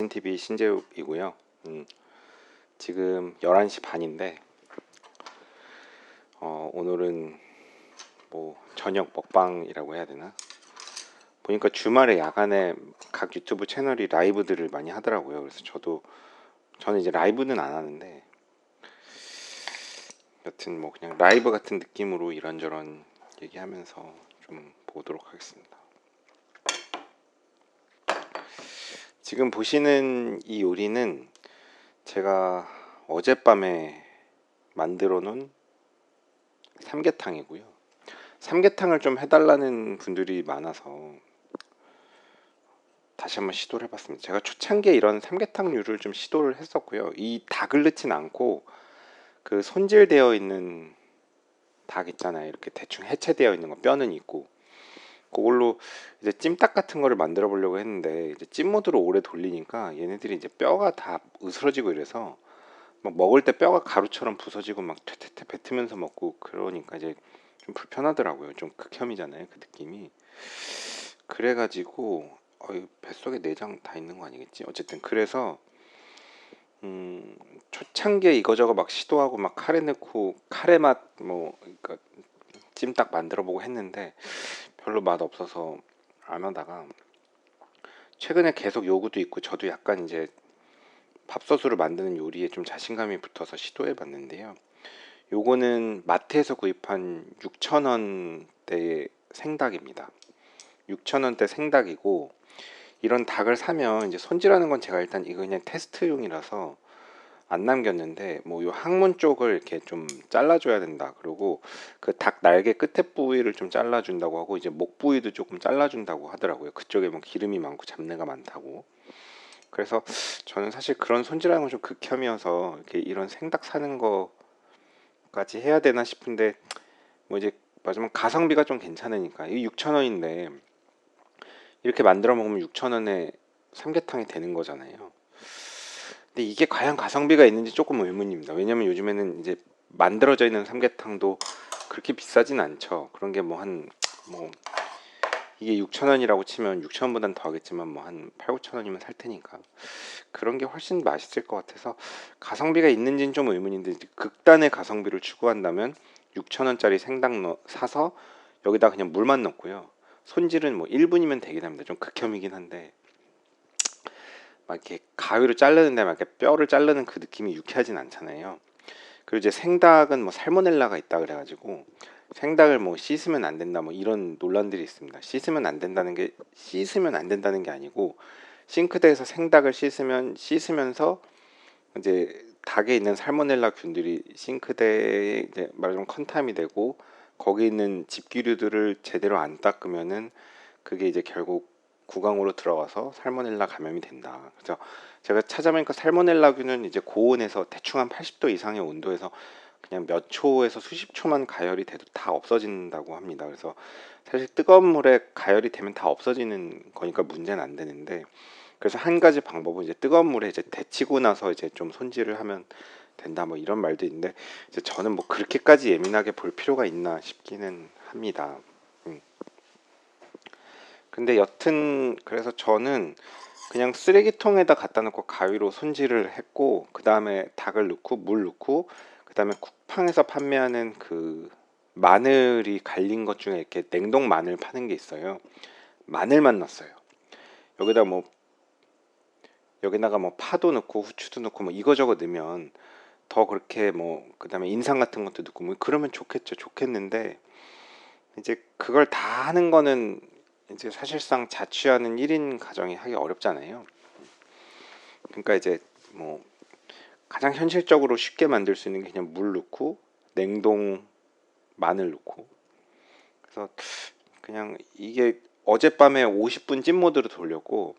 가성TV 신재욱이고요. 지금 11시 반인데 오늘은 뭐 저녁 먹방이라고 해야 되나? 보니까 주말에 야간에 각 유튜브 채널이 라이브들을 많이 하더라고요. 그래서 저는 이제 라이브는 안 하는데 여튼 뭐 그냥 라이브 같은 느낌으로 이런저런 얘기하면서 좀 보도록 하겠습니다. 지금 보시는 이 요리는 제가 어젯밤에 만들어 놓은 삼계탕이고요. 삼계탕을 좀 해달라는 분들이 많아서 다시 한번 시도를 해봤습니다. 제가 초창기에 이런 삼계탕류를 좀 시도를 했었고요. 이 닭을 넣진 않고 그 손질되어 있는 닭 있잖아요. 이렇게 대충 해체되어 있는 거, 뼈는 있고 그걸로 이제 찜닭 같은 거를 만들어 보려고 했는데 이제 찜 모드로 오래 돌리니까 얘네들이 이제 뼈가 다 으스러지고 이래서 막 먹을 때 뼈가 가루처럼 부서지고 막 퇴퇴퇴 뱉으면서 먹고 그러니까 이제 좀 불편하더라고요. 좀 극혐이잖아요, 그 느낌이. 그래가지고 뱃속에 내장 다 있는 거 아니겠지? 어쨌든 그래서 초창기에 이거저거 막 시도하고 막 카레 넣고 카레 맛 뭐 그러니까 찜닭 만들어 보고 했는데 별로 맛 없어서 안 하다가 최근에 계속 요구도 있고 저도 약간 이제 밥솥으로 만드는 요리에 좀 자신감이 붙어서 시도해 봤는데요. 요거는 마트에서 구입한 6,000원대의 생닭입니다. 6,000원대 생닭이고 이런 닭을 사면 이제 손질하는 건 제가 일단 이거 그냥 테스트용이라서 안 남겼는데 뭐 요 항문 쪽을 이렇게 좀 잘라줘야 된다. 그리고 그 닭 날개 끝에 부위를 좀 잘라준다고 하고 이제 목 부위도 조금 잘라준다고 하더라고요. 그쪽에 뭐 기름이 많고 잡내가 많다고. 그래서 저는 사실 그런 손질하는 건 좀 극혐이어서 이렇게 이런 생닭 사는 거까지 해야 되나 싶은데 뭐 이제 마지막 가성비가 좀 괜찮으니까 이 6,000원인데 이렇게 만들어 먹으면 6,000원에 삼계탕이 되는 거잖아요. 근데 이게 과연 가성비가 있는지 조금 의문입니다. 왜냐면 요즘에는 이제 만들어져 있는 삼계탕도 그렇게 비싸진 않죠. 그런 게 뭐 뭐 이게 6,000원이라고 치면 6,000원보단 더 하겠지만 뭐 한 8, 9,000원이면 살 테니까 그런 게 훨씬 맛있을 것 같아서 가성비가 있는지는 좀 의문인데 극단의 가성비를 추구한다면 6,000원짜리 생닭 사서 여기다 그냥 물만 넣고요. 손질은 뭐 1분이면 되긴 합니다. 좀 극혐이긴 한데 막 이렇게 가위로 자르는데 막 이렇게 뼈를 자르는 그 느낌이 유쾌하진 않잖아요. 그리고 이제 생닭은 뭐 살모넬라가 있다 그래가지고 생닭을 뭐 씻으면 안 된다 뭐 이런 논란들이 있습니다. 씻으면 안 된다는 게 아니고 싱크대에서 생닭을 씻으면서 이제 닭에 있는 살모넬라 균들이 싱크대에 이제 말하자면 컨탐이 되고 거기 있는 집기류들을 제대로 안 닦으면은 그게 이제 결국 구강으로 들어가서 살모넬라 감염이 된다. 그래서 제가 찾아보니까 살모넬라균은 이제 고온에서 대충 한 80도 이상의 온도에서 그냥 몇 초에서 수십 초만 가열이 돼도 다 없어진다고 합니다. 그래서 사실 뜨거운 물에 가열이 되면 다 없어지는 거니까 문제는 안 되는데 그래서 한 가지 방법은 이제 뜨거운 물에 이제 데치고 나서 이제 좀 손질을 하면 된다 뭐 이런 말도 있는데 이제 저는 뭐 그렇게까지 예민하게 볼 필요가 있나 싶기는 합니다. 음. 근데 여튼 그래서 저는 그냥 쓰레기통에다 갖다 놓고 가위로 손질을 했고 그 다음에 닭을 넣고 물 넣고 그 다음에 쿠팡에서 판매하는 그 마늘이 갈린 것 중에 이렇게 냉동 마늘 파는 게 있어요. 마늘만 넣었어요. 여기다 뭐 여기다가 뭐 파도 넣고 후추도 넣고 뭐 이거저거 넣으면 더 그렇게 뭐 그다음에 인삼 같은 것도 넣고 뭐 그러면 좋겠죠. 좋겠는데 이제 그걸 다 하는 거는 이제 사실상 자취하는 1인 가정이 하기 어렵잖아요. 그러니까 이제 뭐 가장 현실적으로 쉽게 만들 수 있는 게 그냥 물 넣고 냉동 마늘 넣고 그래서 그냥 이게 어젯밤에 50분 찜 모드로 돌렸고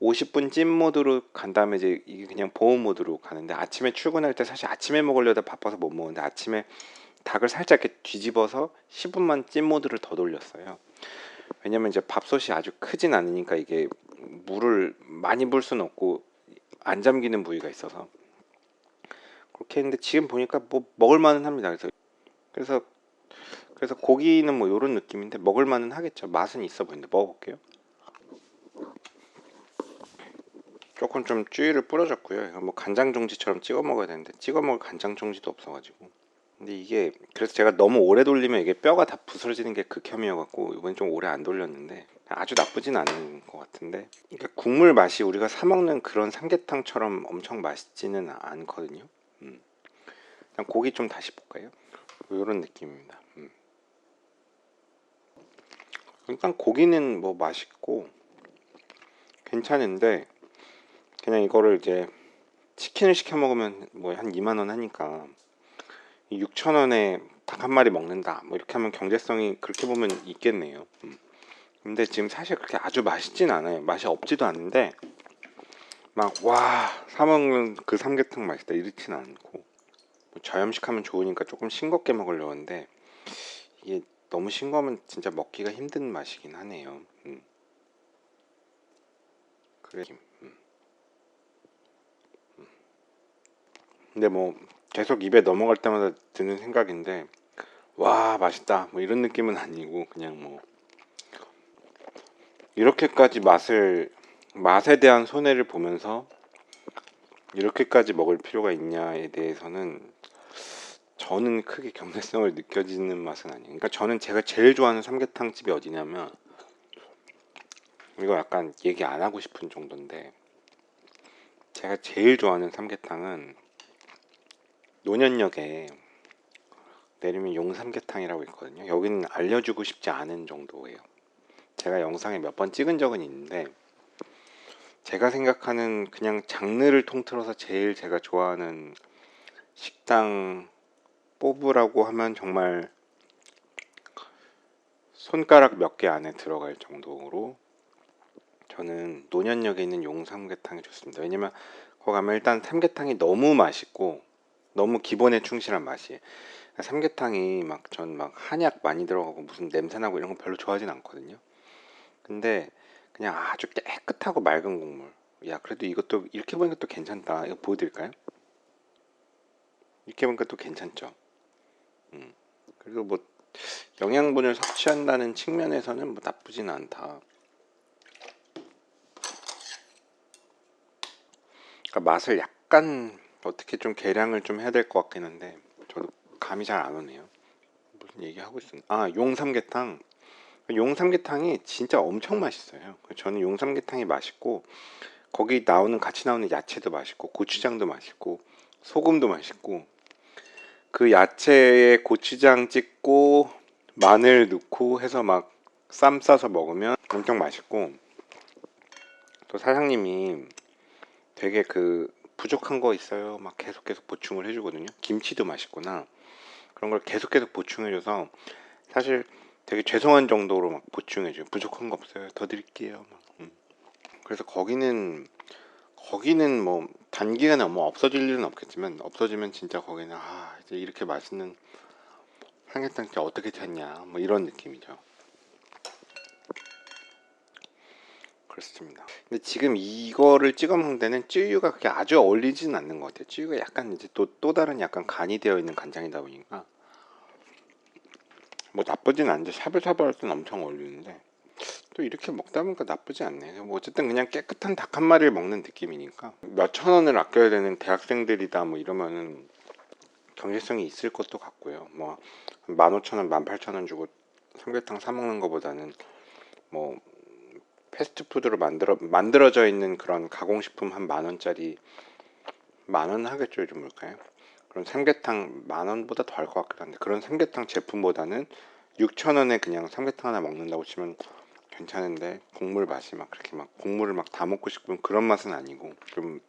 50분 찜 모드로 간 다음에 이제 이게 그냥 보온 모드로 가는데 아침에 출근할 때 사실 아침에 먹으려다 바빠서 못 먹는데 아침에 닭을 살짝 이렇게 뒤집어서 10분만 찜 모드를 더 돌렸어요. 왜냐면 이제 밥솥이 아주 크진 않으니까 이게 물을 많이 부을 수는 없고 안 잠기는 부위가 있어서 그렇게 했는데 지금 보니까 뭐 먹을 만은 합니다. 그래서 그래서 고기는 뭐 요런 느낌인데 먹을 만은 하겠죠. 맛은 있어 보이는데 먹어볼게요. 조금 좀 쭈이를 뿌려줬고요. 이거 뭐 간장 종지처럼 찍어 먹어야 되는데 찍어 먹을 간장 종지도 없어가지고. 근데 이게 그래서 제가 너무 오래 돌리면 이게 뼈가 다 부스러지는 게 극혐이어갖고 이번엔 좀 오래 안 돌렸는데 아주 나쁘진 않은 것 같은데, 그러니까 국물 맛이 우리가 사 먹는 그런 삼계탕처럼 엄청 맛있지는 않거든요. 그냥 고기 좀 다시 볶아요. 이런 느낌입니다. 일단 고기는 뭐 맛있고 괜찮은데 그냥 이거를 이제 치킨을 시켜 먹으면 뭐 한 2만 원 하니까 6천 원에 닭 한 마리 먹는다 뭐 이렇게 하면 경제성이 그렇게 보면 있겠네요. 근데 지금 사실 그렇게 아주 맛있진 않아요. 맛이 없지도 않은데 막 와 사먹는 그 삼계탕 맛있다 이렇진 않고, 뭐 저염식하면 좋으니까 조금 싱겁게 먹으려고 하는데 이게 너무 싱거우면 진짜 먹기가 힘든 맛이긴 하네요. 그래. 근데 뭐 계속 입에 넘어갈 때마다 드는 생각인데 와 맛있다 뭐 이런 느낌은 아니고 그냥 뭐 이렇게까지 맛에 대한 손해를 보면서 이렇게까지 먹을 필요가 있냐에 대해서는 저는 크게 경제성을 느껴지는 맛은 아니에요. 그러니까 저는 제가 제일 좋아하는 삼계탕 집이 어디냐면, 이거 약간 얘기 안 하고 싶은 정도인데 제가 제일 좋아하는 삼계탕은 노년역에 내리면 용삼계탕이라고 있거든요. 여기는 알려주고 싶지 않은 정도예요. 제가 영상에 몇 번 찍은 적은 있는데 제가 생각하는 그냥 장르를 통틀어서 제일 제가 좋아하는 식당 뽑으라고 하면 정말 손가락 몇 개 안에 들어갈 정도로 저는 노년역에 있는 용삼계탕이 좋습니다. 왜냐면 거기 가면 일단 삼계탕이 너무 맛있고 너무 기본에 충실한 맛이에요. 삼계탕이 막 전 막 한약 많이 들어가고 무슨 냄새나고 이런 거 별로 좋아하진 않거든요. 근데 그냥 아주 깨끗하고 맑은 국물. 야 그래도 이것도 이렇게 보니까 또 괜찮다. 이거 보여드릴까요? 이렇게 보니까 또 괜찮죠. 그리고 뭐 영양분을 섭취한다는 측면에서는 뭐 나쁘진 않다. 그러니까 맛을 약간 어떻게 좀 계량을 좀 해야 될 것 같긴 한데 저도 감이 잘 안 오네요. 무슨 얘기하고 있었나? 아 용삼계탕. 용삼계탕이 진짜 엄청 맛있어요. 저는 용삼계탕이 맛있고 거기 나오는 같이 나오는 야채도 맛있고 고추장도 맛있고 소금도 맛있고 그 야채에 고추장 찍고 마늘 넣고 해서 막 쌈 싸서 먹으면 엄청 맛있고, 또 사장님이 되게 그 부족한 거 있어요 막 계속 보충을 해주거든요. 김치도 맛있구나 그런 걸 계속 보충해줘서 사실 되게 죄송한 정도로 막 보충해줘요. 부족한 거 없어요 더 드릴게요 막. 그래서 거기는 뭐 단기간에 뭐 없어질 일은 없겠지만 없어지면 진짜 거기는 아 이제 이렇게 맛있는 삼계탕 진짜 어떻게 찾냐 뭐 이런 느낌이죠. 그렇습니다. 근데 지금 이거를 찍어 먹는 데는 쯔유가 그렇게 아주 어울리지는 않는 것 같아요. 쯔유가 약간 이제 또 다른 약간 간이 되어 있는 간장이다 보니까 뭐 나쁘진 않은데 샤브샤브 할 때는 엄청 어울리는데 또 이렇게 먹다 보니까 나쁘지 않네. 뭐 어쨌든 그냥 깨끗한 닭 한 마리를 먹는 느낌이니까 몇 천 원을 아껴야 되는 대학생들이다 뭐 이러면은 경제성이 있을 것도 같고요. 뭐 15,000원, 18,000원 주고 삼계탕 사 먹는 것보다는 뭐 패스트푸드로 만들어져 있는 그런 가공식품 한 만 원짜리, 만 원 하겠죠 요즘 물가에. 그런 삼계탕 만 원보다 더 할 것 같긴 한데 그런 삼계탕 제품보다는 6천 원에 그냥 삼계탕 하나 먹는다고 치면 괜찮은데 국물 맛이 막 그렇게 막 국물을 막 다 먹고 싶은 그런 맛은 아니고 좀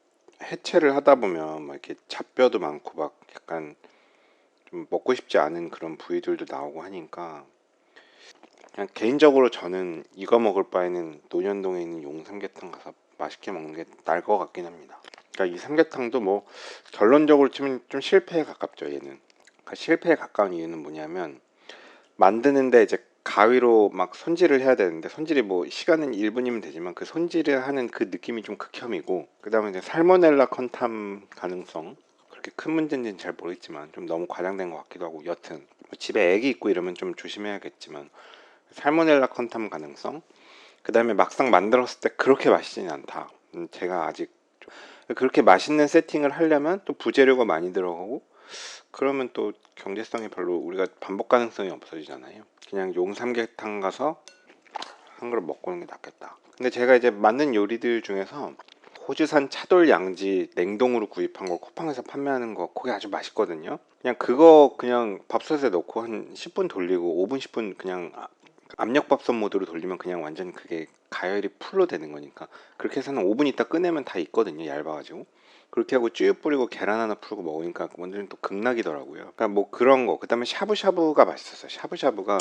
해체를 하다 보면 막 이렇게 잡뼈도 많고 막 약간 좀 먹고 싶지 않은 그런 부위들도 나오고 하니까 그냥 개인적으로 저는 이거 먹을 바에는 논현동에 있는 용삼계탕 가서 맛있게 먹는 게 나을 것 같긴 합니다. 그러니까 이 삼계탕도 뭐 결론적으로 치면 좀 실패에 가깝죠 얘는. 그러니까 실패에 가까운 이유는 뭐냐면 만드는데 이제 가위로 막 손질을 해야 되는데 손질이 뭐 시간은 1분이면 되지만 그 손질을 하는 그 느낌이 좀 극혐이고, 그 다음에 이제 살모넬라 컨탐 가능성, 그렇게 큰 문제인지는 잘 모르겠지만 좀 너무 과장된 것 같기도 하고, 여튼 뭐 집에 애기 있고 이러면 좀 조심해야겠지만 살모넬라 컨탐 가능성, 그 다음에 막상 만들었을 때 그렇게 맛있지는 않다. 제가 아직 그렇게 맛있는 세팅을 하려면 또 부재료가 많이 들어가고, 그러면 또 경제성이 별로, 우리가 반복 가능성이 없어지잖아요. 그냥 용삼계탕 가서 한 그릇 먹고 오는 게 낫겠다. 근데 제가 이제 만든 요리들 중에서 호주산 차돌 양지 냉동으로 구입한 거 쿠팡에서 판매하는 거, 그게 아주 맛있거든요. 그냥 그거 그냥 밥솥에 넣고 한 10분 돌리고 5분 10분 그냥 압력밥솥 모드로 돌리면 그냥 완전 그게 가열이 풀로 되는 거니까, 그렇게 해서는 5분 있다 꺼내면 다 익거든요, 얇아가지고. 그렇게 하고 쯔유 뿌리고 계란 하나 풀고 먹으니까 완전 또 극락이더라고요. 그러니까 뭐 그런 거. 그 다음에 샤브샤브가 맛있었어요. 샤브샤브가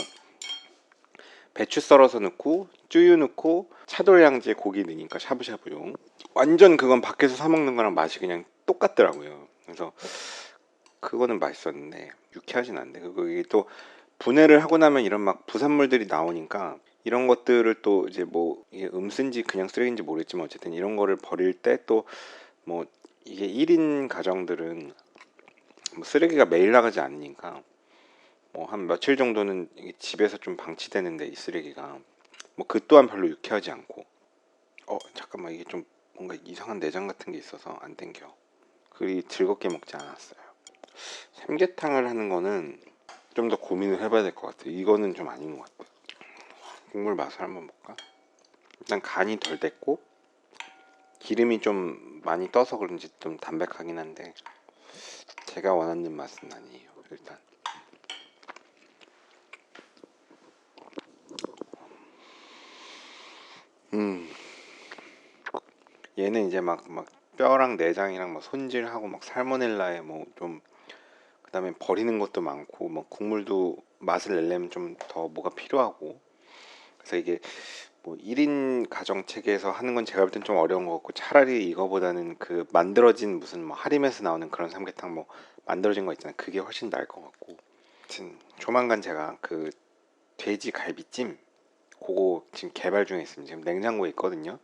배추 썰어서 넣고 쯔유 넣고 차돌 양지에 고기 넣으니까 샤브샤브용. 완전 그건 밖에서 사 먹는 거랑 맛이 그냥 똑같더라고요. 그래서 그거는 맛있었는데 유쾌하진 않네. 그리고 이게 또 분해를 하고 나면 이런 막 부산물들이 나오니까, 이런 것들을 또 이제 뭐 이게 음쓴지 그냥 쓰레기인지 모르겠지만 어쨌든 이런 거를 버릴 때 또 뭐 이게 1인 가정들은 뭐 쓰레기가 매일 나가지 않으니까 뭐 한 며칠 정도는 이게 집에서 좀 방치되는데, 이 쓰레기가 뭐 그 또한 별로 유쾌하지 않고. 잠깐만, 이게 좀 뭔가 이상한 내장 같은 게 있어서 안 땡겨. 그리 즐겁게 먹지 않았어요. 삼계탕을 하는 거는 좀 더 고민을 해봐야 될 것 같아요. 이거는 좀 아닌 것 같아요. 국물 맛을 한번 볼까? 일단 간이 덜 됐고 기름이 좀 많이 떠서 그런지 좀 담백하긴 한데 제가 원하는 맛은 아니에요. 일단 음 얘는 이제 막 뼈랑 내장이랑 막 손질하고 막 살모넬라에 뭐 좀, 그다음에 버리는 것도 많고 뭐 국물도 맛을 내려면 좀 더 뭐가 필요하고, 그래서 이게 뭐 1인 가정 체계에서 하는 건 제가 볼 땐 좀 어려운 것 같고, 차라리 이거보다는 그 만들어진 무슨 뭐 하림에서 나오는 그런 삼계탕 뭐 만들어진 거 있잖아요. 그게 훨씬 나을 것 같고. 아무튼 조만간 제가 그 돼지 갈비찜 그거 지금 개발 중에 있습니다. 지금 냉장고에 있거든요.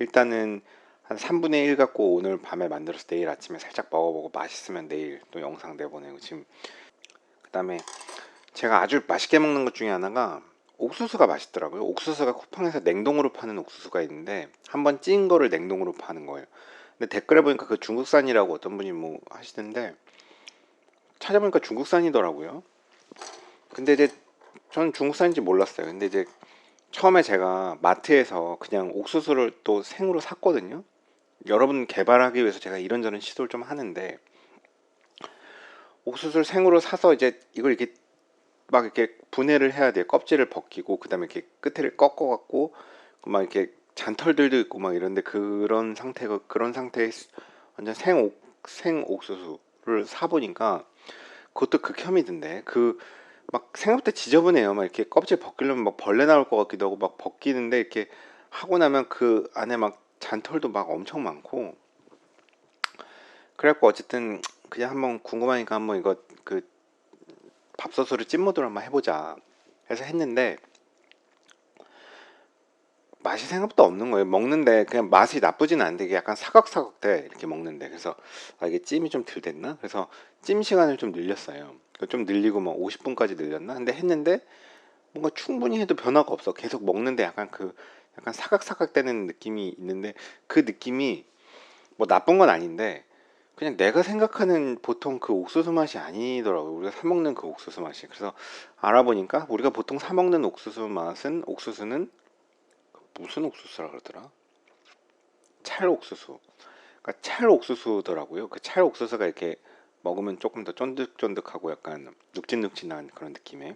일단은 한 3분의 1 갖고 오늘 밤에 만들어서 내일 아침에 살짝 먹어보고 맛있으면 내일 또 영상 내보내고 지금. 그다음에 제가 아주 맛있게 먹는 것 중에 하나가 옥수수가 맛있더라고요. 옥수수가 쿠팡에서 냉동으로 파는 옥수수가 있는데 한번 찐 거를 냉동으로 파는 거예요. 근데 댓글에 보니까 그 중국산이라고 어떤 분이 뭐 하시던데, 찾아보니까 중국산이더라고요. 근데 이제 저는 중국산인지 몰랐어요. 근데 이제 처음에 제가 마트에서 그냥 옥수수를 또 생으로 샀거든요. 여러분 개발하기 위해서 제가 이런저런 시도를 좀 하는데, 옥수수를 생으로 사서 이제 이걸 이렇게 막 이렇게 분해를 해야 돼요. 껍질을 벗기고 그다음에 이렇게 끝을 꺾어 갖고 막 이렇게 잔털들도 있고 막 이런데, 그런 상태의 완전 생 옥수수를 사 보니까 그것도 극혐이던데. 그 막 생각보다 지저분해요. 막 이렇게 껍질 벗기려면 막 벌레 나올 것 같기도 하고 막 벗기는데, 이렇게 하고 나면 그 안에 막 잔털도 막 엄청 많고. 그래갖고 어쨌든 그냥 한번 궁금하니까 한번 이거 그 밥솥으로 찐모드로 한번 해보자 해서 했는데 맛이 생각보다 없는 거예요. 먹는데 그냥 맛이 나쁘진 않은데 이게 약간 사각사각 돼, 이렇게 먹는데. 그래서 이게 찜이 좀 덜 됐나? 그래서 찜 시간을 좀 늘렸어요. 좀 늘리고 뭐 50분까지 늘렸나? 근데 했는데 뭔가 충분히 해도 변화가 없어. 계속 먹는데 약간 사각사각 되는 느낌이 있는데, 그 느낌이 뭐 나쁜 건 아닌데 그냥 내가 생각하는 보통 그 옥수수 맛이 아니더라고요. 우리가 사 먹는 그 옥수수 맛이. 그래서 알아보니까 우리가 보통 사 먹는 옥수수는 무슨 옥수수라 그러더라? 찰옥수수. 그러니까 찰옥수수더라고요. 그 찰옥수수가 이렇게 먹으면 조금 더 쫀득쫀득하고 약간 눅진눅진한 그런 느낌의.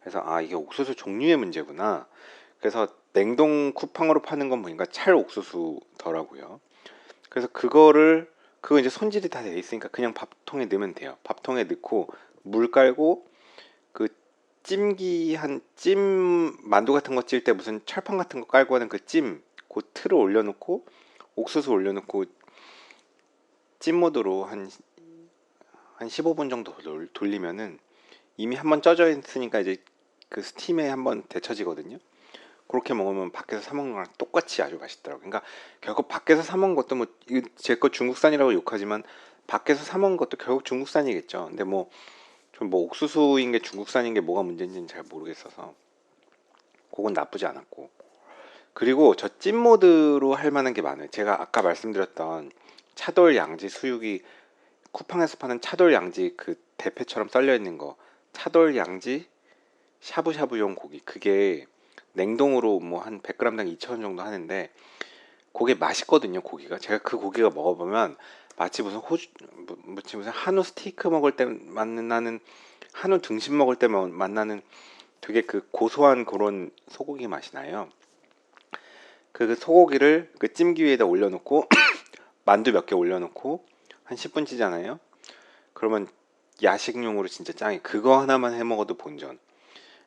그래서 이게 옥수수 종류의 문제구나. 그래서 냉동 쿠팡으로 파는 건 보니까 찰옥수수더라고요. 그래서 그거 이제 손질이 다 돼 있으니까 그냥 밥통에 넣으면 돼요. 밥통에 넣고 물 깔고 그 찜 만두 같은 거 찔 때 무슨 철판 같은 거 깔고 하는 그 틀을 올려놓고 옥수수 올려놓고 찜 모드로 한 15분 정도 돌리면은 이미 한번 쪄져 있으니까 이제 그 스팀에 한번 데쳐지거든요. 그렇게 먹으면 밖에서 사 먹는 거랑 똑같이 아주 맛있더라고요. 그러니까 결국 밖에서 사 먹은 것도 뭐 제 거 중국산이라고 욕하지만 밖에서 사 먹은 것도 결국 중국산이겠죠. 근데 뭐 좀 뭐 옥수수인 게 중국산인 게 뭐가 문제인지는 잘 모르겠어서 그건 나쁘지 않았고. 그리고 저 찜 모드로 할 만한 게 많아요. 제가 아까 말씀드렸던 차돌 양지 수육이 쿠팡에서 파는 차돌 양지 그 대패처럼 썰려 있는 거, 차돌 양지 샤브샤브용 고기, 그게 냉동으로 뭐 한 100g당 2,000원 정도 하는데 그게 맛있거든요. 고기가, 제가 그 고기가 먹어보면 마치 무슨 마치 무슨 한우 스테이크 먹을 때 맛나는, 한우 등심 먹을 때 맛나는 되게 그 고소한 그런 소고기 맛이 나요. 그 소고기를 그 찜기 위에다 올려놓고 만두 몇 개 올려놓고 한 10분 찌잖아요. 그러면 야식용으로 진짜 짱이. 그거 하나만 해 먹어도 본전.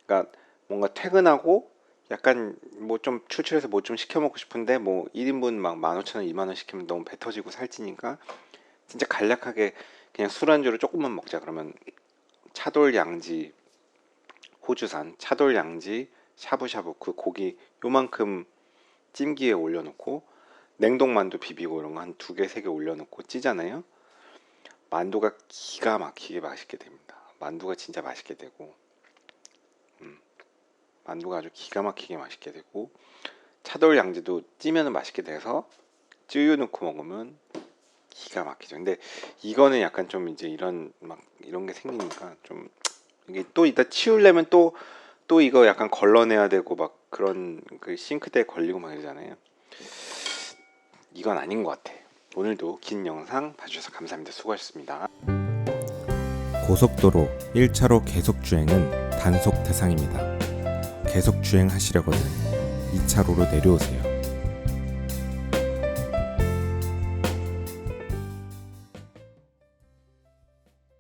그러니까 뭔가 퇴근하고 약간 뭐 좀 출출해서 뭐 좀 시켜 먹고 싶은데 뭐 1인분 막 15,000원, 2만 원 시키면 너무 배 터지고 살찌니까 진짜 간략하게 그냥 술안주로 조금만 먹자. 그러면 차돌 양지, 호주산 차돌 양지 샤브샤브 그 고기 요만큼 찜기에 올려놓고 냉동 만두 비비고 이런 거 한 2개, 3개 올려놓고 찌잖아요. 만두가 기가 막히게 맛있게 됩니다. 만두가 진짜 맛있게 되고, 만두가 아주 기가 막히게 맛있게 되고, 차돌 양지도 찌면은 맛있게 돼서 쯔유 넣고 먹으면 기가 막히죠. 근데 이거는 약간 좀 이제 이런 막 이런 게 생기니까 좀 이게 또 이따 치우려면 또 이거 약간 걸러내야 되고 막 그런 그 싱크대에 걸리고 막 이러잖아요. 이건 아닌 것 같아. 오늘도 긴 영상 봐주셔서 감사합니다. 수고하셨습니다. 고속도로 1차로 계속 주행은 단속 대상입니다. 계속 주행하시려거든 2차로로 내려오세요.